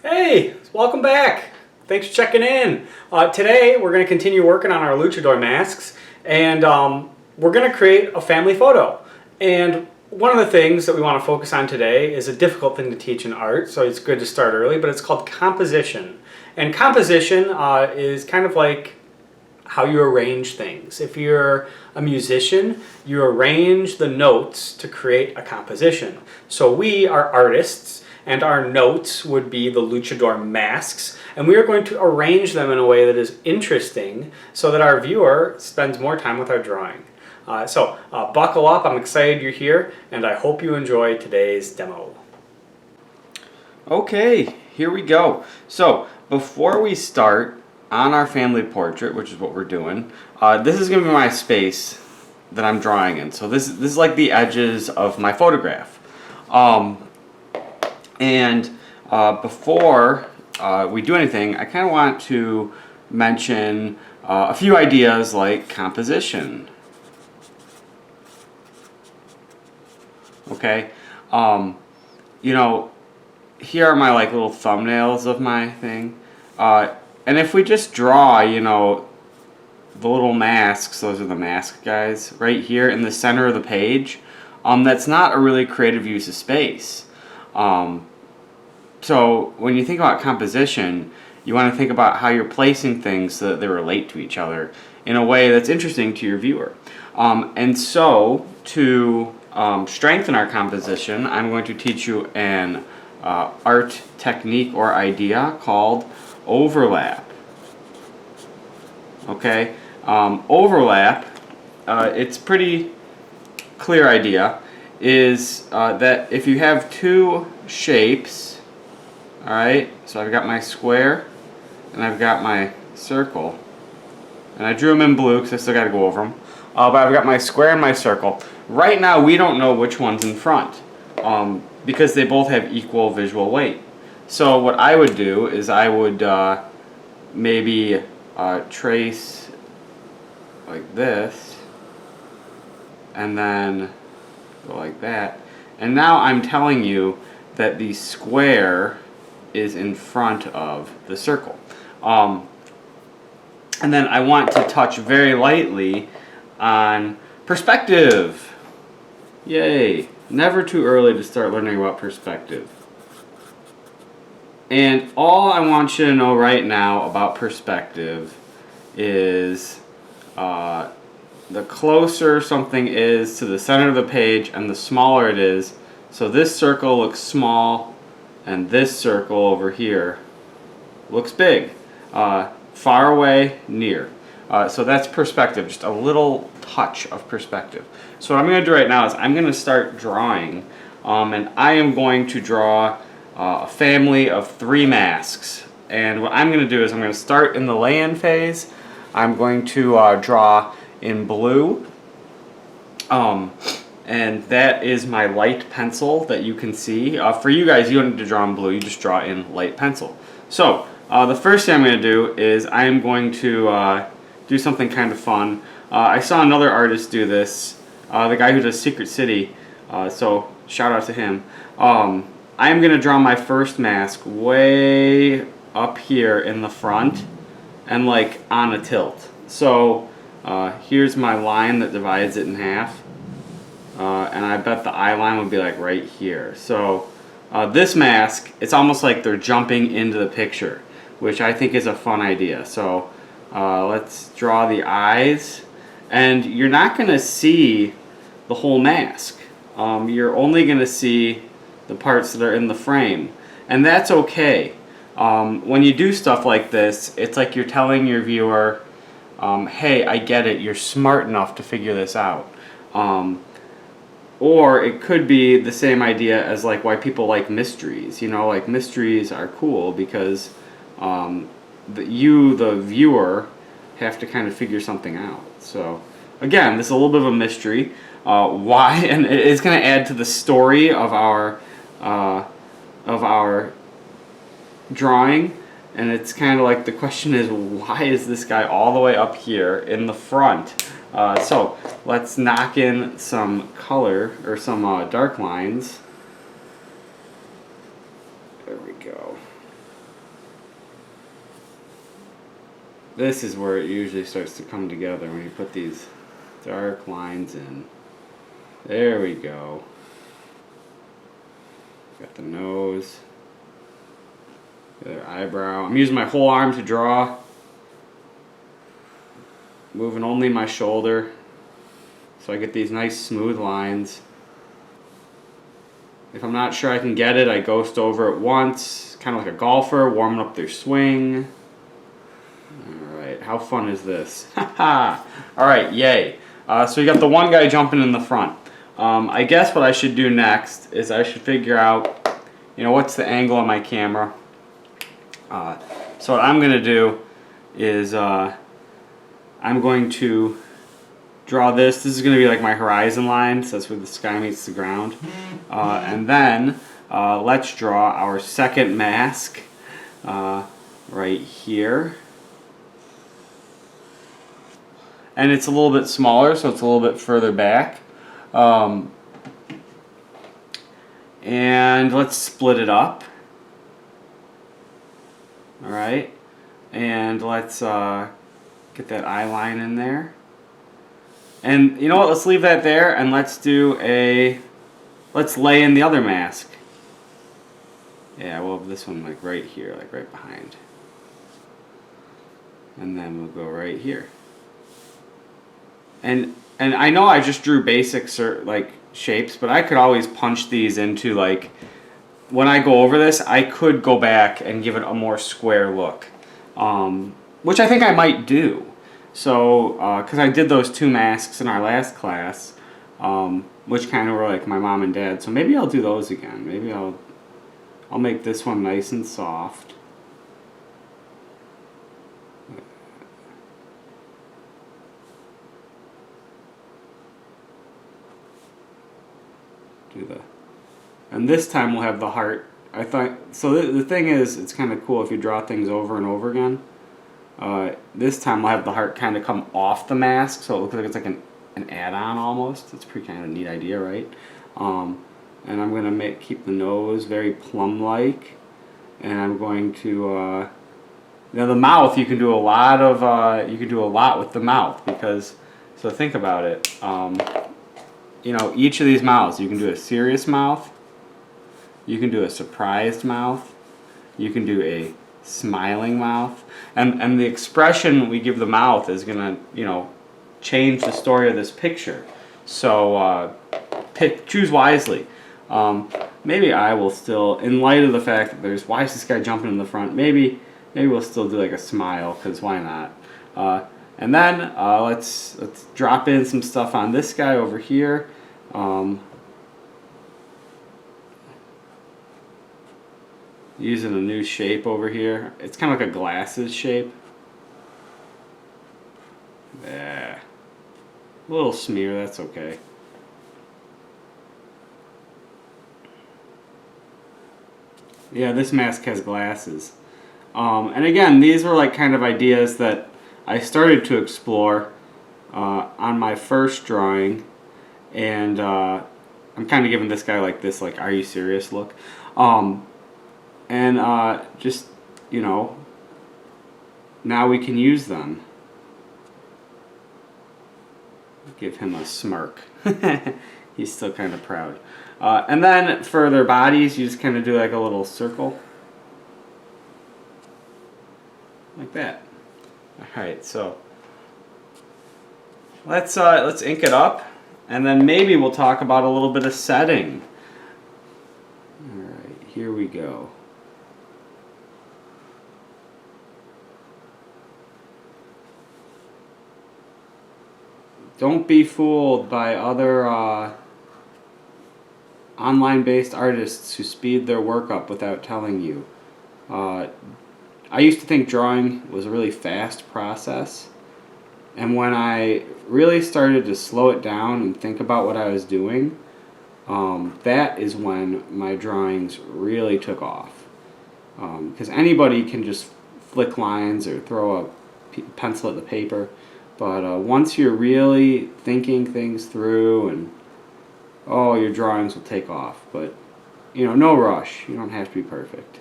Hey, welcome back. Thanks for checking in. Today we're going to continue working on our luchador masks, and we're going to create a family photo. And one of the things that we want to focus on today is a difficult thing to teach in art, so it's good to start early, but it's called composition. And composition is kind of like how you arrange things. If you're a musician, you arrange the notes to create a composition. So we are artists, and our notes would be the luchador masks, and we are going to arrange them in a way that is interesting so that our viewer spends more time with our drawing. Buckle up, I'm excited you're here, and I hope you enjoy today's demo. Okay, here we go. So before we start on our family portrait, which is what we're doing, this is going to be my space that I'm drawing in. So this is like the edges of my photograph. Before we do anything, I kind of want to mention a few ideas like composition. Okay, you know, here are my like little thumbnails of my thing. And if we just draw, you know, the little masks, those are the mask guys, right here in the center of the page, that's not a really creative use of space. So when you think about composition, you want to think about how you're placing things so that they relate to each other in a way that's interesting to your viewer. And so to strengthen our composition, I'm going to teach you an art technique or idea called overlap. Okay, overlap, it's pretty clear idea, is that if you have two shapes, alright, so I've got my square and I've got my circle, and I drew them in blue because I still got to go over them, but I've got my square and my circle. Right now we don't know which one's in front because they both have equal visual weight. So what I would do is I would maybe trace like this and then go like that, and now I'm telling you that the square is in front of the circle. And then I want to touch very lightly on perspective. Yay! Never too early to start learning about perspective. And all I want you to know right now about perspective is the closer something is to the center of the page and the smaller it is. So this circle looks small and this circle over here looks big. Far away, near. So that's perspective, just a little touch of perspective. So what I'm going to do right now is I'm going to start drawing, and I am going to draw a family of 3 masks. And what I'm going to do is I'm going to start in the lay-in phase. I'm going to draw in blue, and that is my light pencil that you can see. For you guys, you don't need to draw in blue, you just draw in light pencil. So the first thing I'm going to do is I'm going to do something kind of fun. I saw another artist do this, the guy who does Secret City, so shout out to him. I'm going to draw my first mask way up here in the front and like on a tilt. So here's my line that divides it in half, and I bet the eye line would be like right here. So this mask, it's almost like they're jumping into the picture, which I think is a fun idea. So let's draw the eyes, and you're not going to see the whole mask. You're only going to see the parts that are in the frame, and that's okay. When you do stuff like this, it's like you're telling your viewer, hey, I get it, you're smart enough to figure this out. Or it could be the same idea as like why people like mysteries. You know, like mysteries are cool because you, the viewer, have to kind of figure something out. So again, this is a little bit of a mystery. Why? And it's going to add to the story of our drawing. And it's kind of like the question is, why is this guy all the way up here in the front? So let's knock in some color or some dark lines. There we go. this is where it usually starts to come together when you put these dark lines in. There we go. Got the nose. The other eyebrow. I'm using my whole arm to draw. Moving only my shoulder. So I get these nice smooth lines. If I'm not sure I can get it, I ghost over it once. Kind of like a golfer warming up their swing. Alright, how fun is this? Haha! Alright, yay. So you got the one guy jumping in the front. I guess what I should do next is I should figure out, what's the angle on my camera. So what I'm going to do is I'm going to draw this. This is going to be like my horizon line, so that's where the sky meets the ground. And then let's draw our second mask right here. And it's a little bit smaller, so it's a little bit further back. And let's split it up. Alright, and let's get that eye line in there. And you know what, let's leave that there and let's lay in the other mask. Yeah, we'll have this one like right here, like right behind. And then we'll go right here. And I know I just drew basic shapes, but I could always punch these into when I go over this, I could go back and give it a more square look, which I think I might do. So, because I did those two masks in our last class, which kind of were like my mom and dad. So maybe I'll do those again. Maybe I'll make this one nice and soft. And this time we'll have the heart. I thought so. The thing is, it's kind of cool if you draw things over and over again. This time we'll have the heart kind of come off the mask, so it looks like it's like an add-on almost. It's a pretty kind of neat idea, right? And I'm gonna keep the nose very plum-like, and I'm going to the mouth. You can do a lot with the mouth because. So think about it. Each of these mouths, you can do a serious mouth. You can do a surprised mouth. You can do a smiling mouth. And the expression we give the mouth is going to, change the story of this picture. So choose wisely. Maybe I will still, in light of the fact that why is this guy jumping in the front, maybe we'll still do like a smile, because why not? And then let's drop in some stuff on this guy over here. Using a new shape over here. It's kind of like a glasses shape. Yeah. A little smear, that's okay. Yeah, this mask has glasses. And again, these were like kind of ideas that I started to explore on my first drawing, and I'm kind of giving this guy like this, like, are you serious look. And just, now we can use them. Give him a smirk. He's still kind of proud. And then for their bodies, you just kind of do like a little circle. Like that. Alright, so let's ink it up, and then maybe we'll talk about a little bit of setting. Alright, here we go. Don't be fooled by other online-based artists who speed their work up without telling you. I used to think drawing was a really fast process, and when I really started to slow it down and think about what I was doing, that is when my drawings really took off. Because anybody can just flick lines or throw a pencil at the paper, but once you're really thinking things through, and your drawings will take off. But no rush. You don't have to be perfect.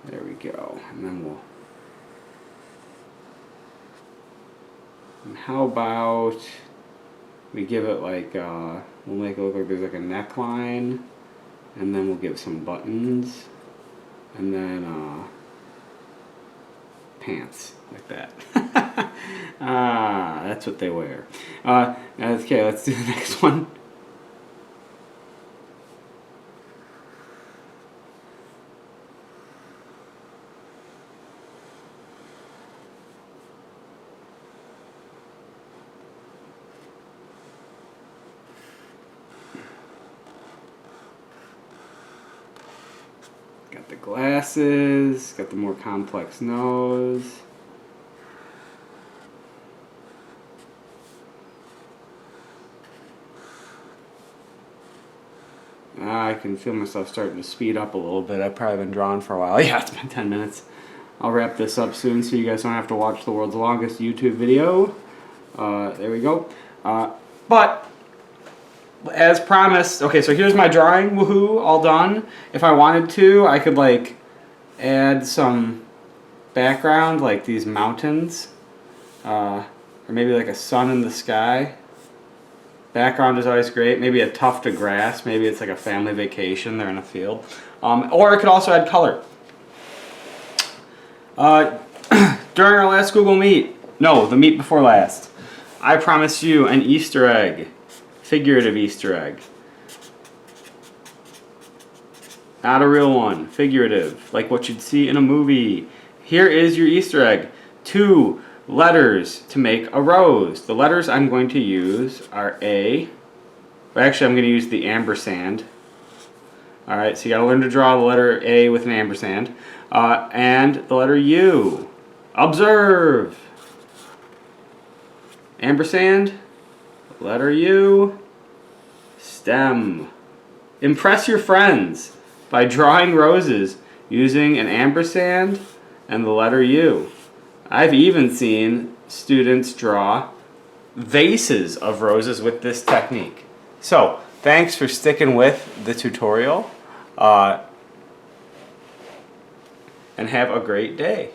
There we go, and then we'll And how about we give it like, we'll make it look like there's like a neckline, and then we'll give some buttons, and then pants, like that. That's what they wear. Okay, let's do the next one. Got the glasses, got the more complex nose. I can feel myself starting to speed up a little bit. I've probably been drawing for a while. Yeah, it's been 10 minutes. I'll wrap this up soon so you guys don't have to watch the world's longest YouTube video. There we go. But as promised, okay, so here's my drawing, woohoo, all done. If I wanted to, I could like add some background, like these mountains, or maybe like a sun in the sky. Background is always great. Maybe a tuft of grass. Maybe it's like a family vacation. They're in a field. Or I could also add color. During our last Google Meet, no, the meet before last, I promised you an Easter egg. Figurative Easter egg. Not a real one. Figurative. Like what you'd see in a movie. Here is your Easter egg. 2 letters to make a rose. The letters I'm going to use are A. Well, actually, I'm going to use the ampersand. Alright, so you got to learn to draw the letter A with an ampersand. And the letter U. Observe. Ampersand. Letter U. Stem. Impress your friends by drawing roses using an ampersand and the letter U. I've even seen students draw vases of roses with this technique. So, thanks for sticking with the tutorial, and have a great day.